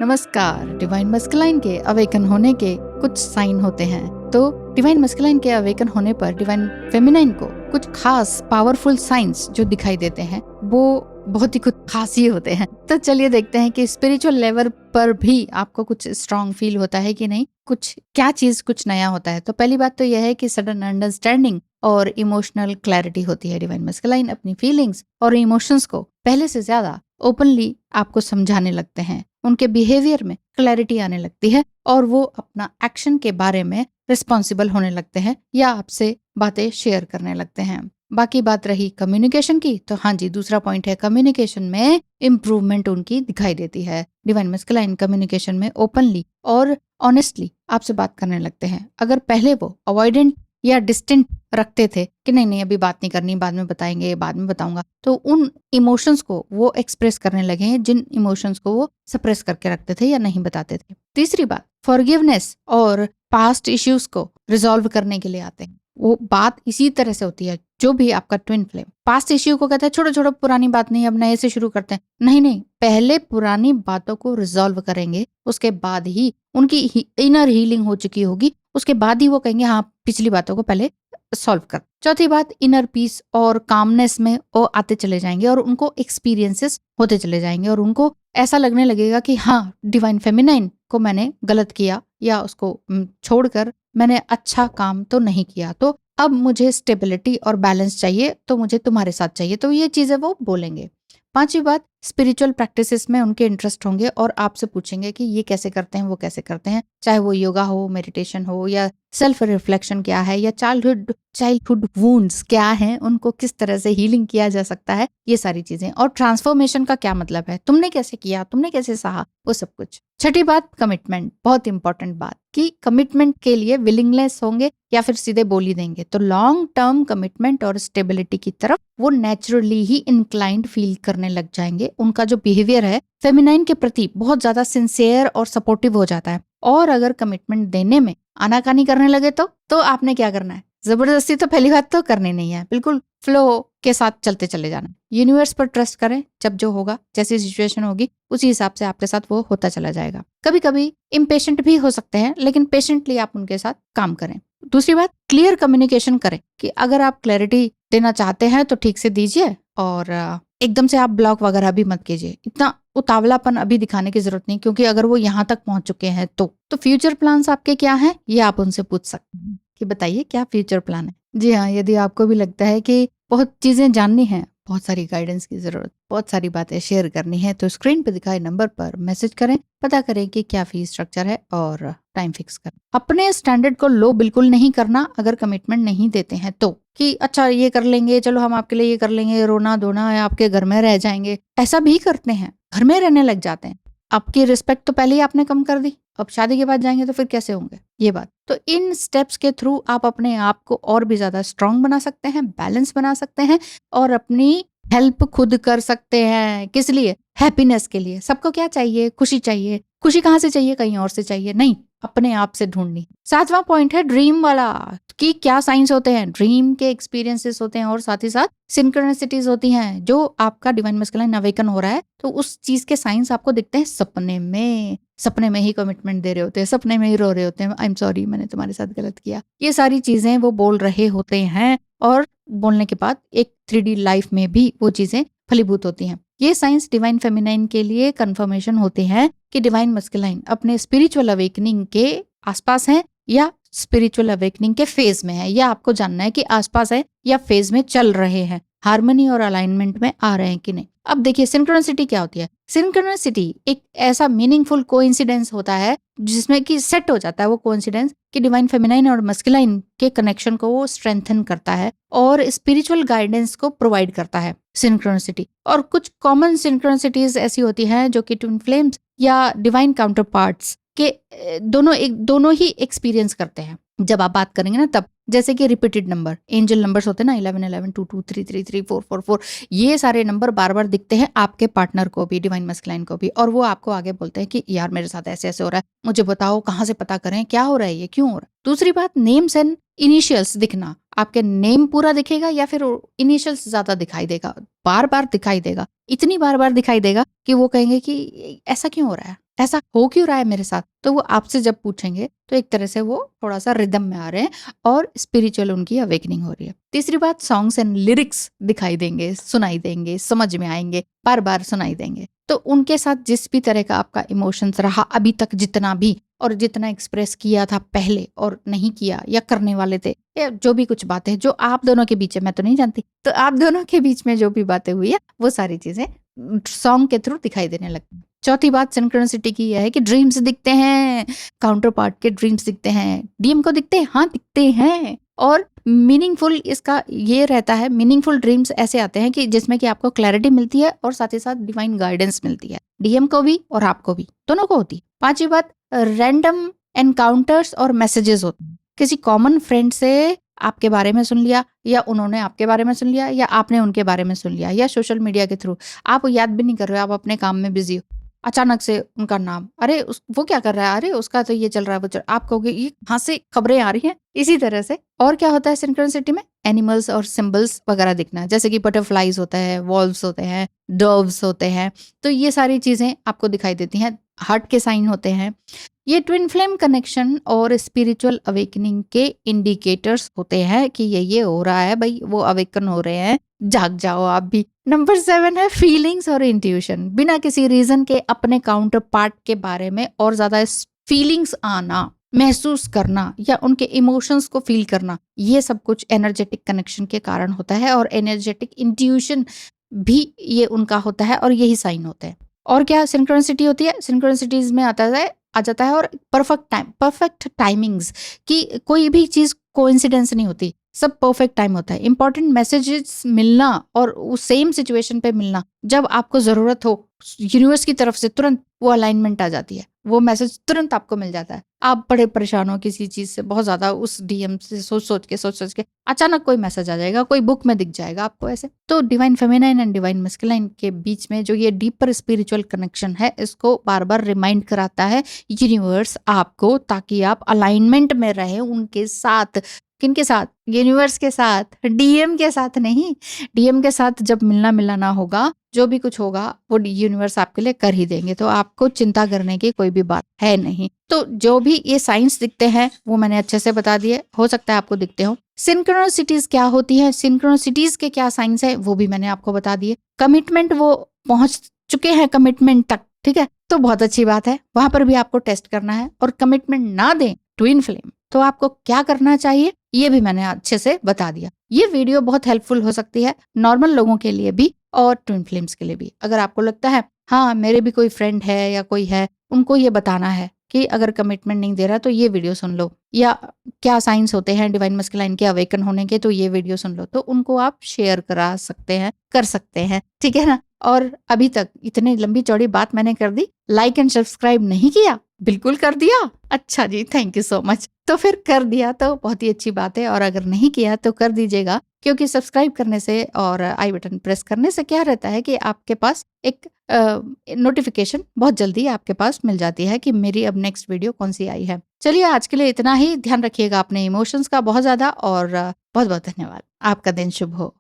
नमस्कार। Divine masculine के awaken होने के कुछ साइन होते हैं। तो डिवाइन मस्कुलाइन के अवेकन होने पर डिवाइन फेमिनाइन को कुछ खास पावरफुल साइंस जो दिखाई देते हैं वो बहुत ही कुछ खास ही होते हैं। तो चलिए देखते हैं कि स्पिरिचुअल लेवल पर भी आपको कुछ स्ट्रांग फील होता है कि नहीं, क्या चीज कुछ नया होता है। तो पहली बात तो यह है कि सडन अंडरस्टैंडिंग और इमोशनल क्लैरिटी होती है। डिवाइन मस्कुलाइन अपनी फीलिंग्स और इमोशंस को पहले से ज्यादा ओपनली आपको समझाने लगते हैं। उनके बिहेवियर में क्लैरिटी आने लगती है और वो अपना एक्शन के बारे में रिस्पॉन्सिबल होने लगते हैं या आपसे बातें शेयर करने लगते हैं। बाकी बात रही कम्युनिकेशन की, तो हाँ जी, दूसरा पॉइंट है कम्युनिकेशन में इम्प्रूवमेंट उनकी दिखाई देती है। डिवाइन मस्कुलाइन कम्युनिकेशन में ओपनली और ऑनेस्टली आपसे बात करने लगते हैं। अगर पहले वो अवॉइडेंट या डिस्टेंट रखते थे कि नहीं अभी बात नहीं करनी, बाद में बताएंगे, बाद में बताऊंगा, तो उन इमोशंस को वो एक्सप्रेस करने लगे हैं जिन इमोशंस को वो सप्रेस करके रखते थे या नहीं बताते थे। तीसरी बात, फॉरगिवनेस और पास्ट इश्यूज को रिजॉल्व करने के लिए आते हैं। वो बात इसी तरह से होती है, जो भी आपका ट्विन फ्लेम पास्ट इश्यू को कहता है छोड़ो छोड़ो पुरानी बात नहीं, अब नए से शुरू करते हैं। नहीं, पहले पुरानी बातों को रिजॉल्व करेंगे, उसके बाद ही उनकी इनर हीलिंग हो चुकी होगी, उसके बाद ही वो कहेंगे हाँ पिछली बातों को पहले सॉल्व कर। चौथी बात, इनर पीस और कामनेस में वो आते चले जाएंगे और उनको एक्सपीरियंसेस होते चले जाएंगे और उनको ऐसा लगने लगेगा कि हाँ डिवाइन फेमिनाइन को मैंने गलत किया या उसको छोड़कर मैंने अच्छा काम तो नहीं किया, तो अब मुझे स्टेबिलिटी और बैलेंस चाहिए, तो मुझे तुम्हारे साथ चाहिए। तो ये चीजें वो बोलेंगे। पांचवी बात, स्पिरिचुअल प्रैक्टिसेस में उनके इंटरेस्ट होंगे और आपसे पूछेंगे कि ये कैसे करते हैं, वो कैसे करते हैं, चाहे वो योगा हो, मेडिटेशन हो, या सेल्फ रिफ्लेक्शन क्या है, या चाइल्डहुड वुंड्स क्या हैं, उनको किस तरह से हीलिंग किया जा सकता है, ये सारी चीजें। और ट्रांसफॉर्मेशन का क्या मतलब है, तुमने कैसे किया, तुमने कैसे सहा, वो सब कुछ। छठी बात, कमिटमेंट। बहुत इंपॉर्टेंट बात कि कमिटमेंट के लिए विलिंगनेस होंगे या फिर सीधे बोली देंगे। तो लॉन्ग टर्म कमिटमेंट और स्टेबिलिटी की तरफ वो नेचुरली ही इंक्लाइंड फील करने लग जाएंगे। उनका जो बिहेवियर है फेमिनाइन के प्रति बहुत ज्यादा सिंसियर और सपोर्टिव हो जाता है। और अगर कमिटमेंट देने में आनाकानी करने लगे तो आपने क्या करना है, जबरदस्ती तो पहली बात तो करनी नहीं है, बिल्कुल फ्लो के साथ चलते चले जाना। यूनिवर्स पर ट्रस्ट करें, जब जो होगा, जैसी सिचुएशन होगी उसी हिसाब से आपके साथ वो होता चला जाएगा। कभी कभी इम्पेशेंट भी हो सकते हैं, लेकिन पेशेंटली आप उनके साथ काम करें। दूसरी बात, क्लियर कम्युनिकेशन करें कि अगर आप क्लैरिटी देना चाहते हैं तो ठीक से दीजिए और एकदम से आप ब्लॉक वगैरह भी मत कीजिए। इतना उतावलापन अभी दिखाने की जरूरत नहीं, क्योंकि अगर वो यहाँ तक पहुंच चुके हैं तो फ्यूचर प्लान्स आपके क्या हैं ये आप उनसे पूछ सकते हैं कि बताइए क्या फ्यूचर प्लान है। जी हाँ, यदि आपको भी लगता है कि बहुत चीजें जाननी है, बहुत सारी गाइडेंस की जरूरत, बहुत सारी बातें शेयर करनी है, तो स्क्रीन पे दिखाए नंबर पर मैसेज करें, पता करें कि क्या फीस स्ट्रक्चर है और टाइम फिक्स करें। अपने स्टैंडर्ड को लो बिल्कुल नहीं करना अगर कमिटमेंट नहीं देते हैं तो, कि अच्छा ये कर लेंगे, चलो हम आपके लिए ये कर लेंगे, रोना धोना है, आपके घर में रह जाएंगे, ऐसा भी करते हैं, घर में रहने लग जाते हैं। आपकी रिस्पेक्ट तो पहले ही आपने कम कर दी, अब शादी के बाद जाएंगे तो फिर कैसे होंगे, ये बात। तो इन स्टेप्स के थ्रू आप अपने आप को और भी ज्यादा स्ट्रांग बना सकते हैं, बैलेंस बना सकते हैं और अपनी हेल्प खुद कर सकते हैं। किस लिए? हैप्पीनेस के लिए। सबको क्या चाहिए? खुशी चाहिए। खुशी कहाँ से चाहिए? कहीं और से चाहिए नहीं, अपने आप से ढूंढनी। सातवां पॉइंट है ड्रीम वाला, कि क्या साइंस होते हैं, ड्रीम के एक्सपीरियंसेस होते हैं और साथ ही साथ सिंक्रोनिसिटीज होती हैं। जो आपका डिवाइन मस्कुलाइन अवेकन हो रहा है तो उस चीज के साइंस आपको दिखते हैं सपने में। सपने में ही कमिटमेंट दे रहे होते हैं, सपने में ही रो रहे होते हैं, आई एम सॉरी मैंने तुम्हारे साथ गलत किया, ये सारी चीजें वो बोल रहे होते हैं और बोलने के बाद एक 3D लाइफ में भी वो चीजें फलीभूत होती हैं। ये साइंस डिवाइन फेमिनाइन के लिए कंफर्मेशन होते हैं कि डिवाइन मस्कुलाइन अपने स्पिरिचुअल अवेकनिंग के आसपास हैं या स्पिरिचुअल अवेकनिंग के फेज में है, या आपको जानना है कि आसपास है या फेज में चल रहे हैं, हार्मनी और अलाइनमेंट में आ रहे हैं कि नहीं। अब देखिए सिंक्रोनिसिटी क्या होती है। सिंक्रोनिसिटी एक ऐसा मीनिंगफुल कोइंसिडेंस होता है जिसमें कि सेट हो जाता है वो कोइंसिडेंस कि डिवाइन फेमिनाइन और मस्कुलाइन के कनेक्शन को वो स्ट्रेंथन करता है और स्पिरिचुअल गाइडेंस को प्रोवाइड करता है सिंक्रोनिसिटी। और कुछ कॉमन सिंक्रोनिसिटीज ऐसी होती हैं जो कि ट्विन फ्लेम्स या डिवाइन काउंटर पार्ट्स के दोनों ही एक्सपीरियंस करते हैं जब आप बात करेंगे ना तब। जैसे कि रिपीटेड नंबर, एंजल नंबर्स होते हैं ना, 11 11 2 2 3 3 3 4 4 4, ये सारे नंबर बार बार दिखते हैं आपके पार्टनर को भी, डिवाइन मस्कुलाइन को भी, और वो आपको आगे बोलते हैं कि यार मेरे साथ ऐसे ऐसे हो रहा है, मुझे बताओ कहाँ से पता करें, क्या हो रहा है, ये क्यों हो रहा है। दूसरी बात, नेम्स एंड इनिशियल्स दिखना। आपके नेम पूरा दिखेगा या फिर इनिशियल्स ज्यादा दिखाई देगा, बार बार दिखाई देगा, इतनी बार बार दिखाई देगा कि वो कहेंगे कि ऐसा क्यों हो रहा है, ऐसा हो क्यों रहा है मेरे साथ? तो वो आपसे जब पूछेंगे तो एक तरह से वो थोड़ा सा रिदम में आ रहे हैं और स्पिरिचुअल उनकी अवेकनिंग हो रही है। तीसरी बात, सॉन्ग्स एंड लिरिक्स दिखाई देंगे, सुनाई देंगे, समझ में आएंगे, बार बार सुनाई देंगे। तो उनके साथ जिस भी तरह का आपका इमोशंस रहा अभी तक, जितना भी और जितना एक्सप्रेस किया था पहले और नहीं किया या करने वाले थे, या जो भी कुछ बातें जो आप दोनों के बीच है, मैं तो नहीं जानती, तो आप दोनों के बीच में जो भी बातें हुई है वो सारी चीजें सॉन्ग के थ्रू दिखाई देने लगती हैं। चौथी बात सिंक्रोनिसिटी की यह है कि ड्रीम्स दिखते हैं, काउंटर पार्ट के ड्रीम्स दिखते हैं। डीएम को दिखते हैं, हाँ दिखते हैं। और मीनिंगफुल इसका ये रहता है, मीनिंगफुल ड्रीम्स ऐसे आते हैं कि जिसमें कि आपको क्लैरिटी मिलती है और साथ ही साथ डिवाइन गाइडेंस मिलती है, डीएम को भी और आपको भी, दोनों को होती है। पांचवी बात, रैंडम एनकाउंटर्स और मैसेजेस होते हैं। किसी कॉमन फ्रेंड से आपके बारे में सुन लिया, या उन्होंने आपके बारे में सुन लिया, या आपने उनके बारे में सुन लिया, या सोशल मीडिया के थ्रू, आप याद भी नहीं कर रहे हो, आप अपने काम में बिजी हो, अचानक से उनका नाम, अरे वो क्या कर रहा है, अरे उसका तो ये चल रहा है, वो चल, आप कहोगे ये कहाँ से खबरें आ रही हैं। इसी तरह से और क्या होता है सिंक्रोनिसिटी में, एनिमल्स और सिंबल्स वगैरह दिखना, जैसे कि बटरफ्लाइज होता है, वॉल्व्स होते हैं, डर्व्स होते हैं, तो ये सारी चीजें आपको दिखाई देती हैं। हार्ट के साइन होते हैं। ये ट्विन फ्लेम कनेक्शन और स्पिरिचुअल अवेकनिंग के इंडिकेटर्स होते हैं कि ये हो रहा है भाई, वो अवेकन हो रहे हैं, जाग जाओ आप भी। नंबर 7 है फीलिंग्स और इंट्यूशन। बिना किसी रीजन के अपने काउंटर पार्ट के बारे में और ज्यादा फीलिंग्स आना, महसूस करना या उनके इमोशंस को फील करना, ये सब कुछ एनर्जेटिक कनेक्शन के कारण होता है। और एनर्जेटिक इंट्यूशन भी ये उनका होता है और यही साइन होते हैं। और क्या सिंक्रोनिसिटी होती है, सिंक्रोनिसिटीज में आ जाता है और परफेक्ट टाइमिंग्स, कि कोई भी चीज कोइंसिडेंस नहीं होती, सब परफेक्ट टाइम होता है। इंपॉर्टेंट मैसेजेस मिलना और उस सेम सिचुएशन पे मिलना, जब आपको जरूरत हो, यूनिवर्स की तरफ से तुरंत वो अलाइनमेंट आ जाती है, वो मैसेज तुरंत आपको मिल जाता है। आप बड़े परेशान हो किसी चीज से, बहुत ज्यादा उस डीएम से सोच सोच के अचानक कोई मैसेज आ जाएगा, कोई बुक में दिख जाएगा आपको ऐसे। तो divine feminine and divine masculine के बीच में जो ये डीपर स्पिरिचुअल कनेक्शन है, इसको बार बार रिमाइंड कराता है यूनिवर्स आपको, ताकि आप अलाइनमेंट में रहे उनके साथ। किनके साथ? यूनिवर्स के साथ, डीएम के साथ नहीं। डीएम के साथ जब मिलना मिलाना होगा, जो भी कुछ होगा वो यूनिवर्स आपके लिए कर ही देंगे, तो आपको चिंता करने की कोई भी बात है नहीं। तो जो भी ये साइंस दिखते हैं वो मैंने अच्छे से बता दिए, हो सकता है आपको दिखते हो। सिंक्रोनिसिटीज क्या होती है, सिंक्रोनिसिटीज के क्या साइंस है, वो भी मैंने आपको बता दिए। कमिटमेंट, वो पहुंच चुके हैं कमिटमेंट तक, ठीक है, तो बहुत अच्छी बात है। वहां पर भी आपको टेस्ट करना है। और कमिटमेंट ना दें ट्विन फ्लेम, तो आपको क्या करना चाहिए, ये भी मैंने अच्छे से बता दिया। ये वीडियो बहुत हेल्पफुल हो सकती है नॉर्मल लोगों के लिए भी और ट्विन फ्लेम्स के लिए भी। अगर आपको लगता है हाँ मेरे भी कोई फ्रेंड है या कोई है, उनको ये बताना है कि अगर कमिटमेंट नहीं दे रहा तो ये वीडियो सुन लो, या क्या साइंस होते हैं डिवाइन मस्कुलाइन के अवेकन होने के, तो ये वीडियो सुन लो, तो उनको आप शेयर करा सकते हैं, कर सकते हैं, ठीक है ना। और अभी तक इतनी लंबी चौड़ी बात मैंने कर दी, लाइक एंड सब्सक्राइब नहीं किया, बिल्कुल कर दिया, अच्छा जी, थैंक यू सो मच। तो फिर कर दिया तो बहुत ही अच्छी बात है, और अगर नहीं किया तो कर दीजिएगा, क्योंकि सब्सक्राइब करने से और आई बटन प्रेस करने से क्या रहता है कि आपके पास एक नोटिफिकेशन बहुत जल्दी आपके पास मिल जाती है कि मेरी अब नेक्स्ट वीडियो कौन सी आई है। चलिए आज के लिए इतना ही। ध्यान रखिएगा अपने इमोशंस का बहुत ज्यादा, और बहुत बहुत धन्यवाद। आपका दिन शुभ हो।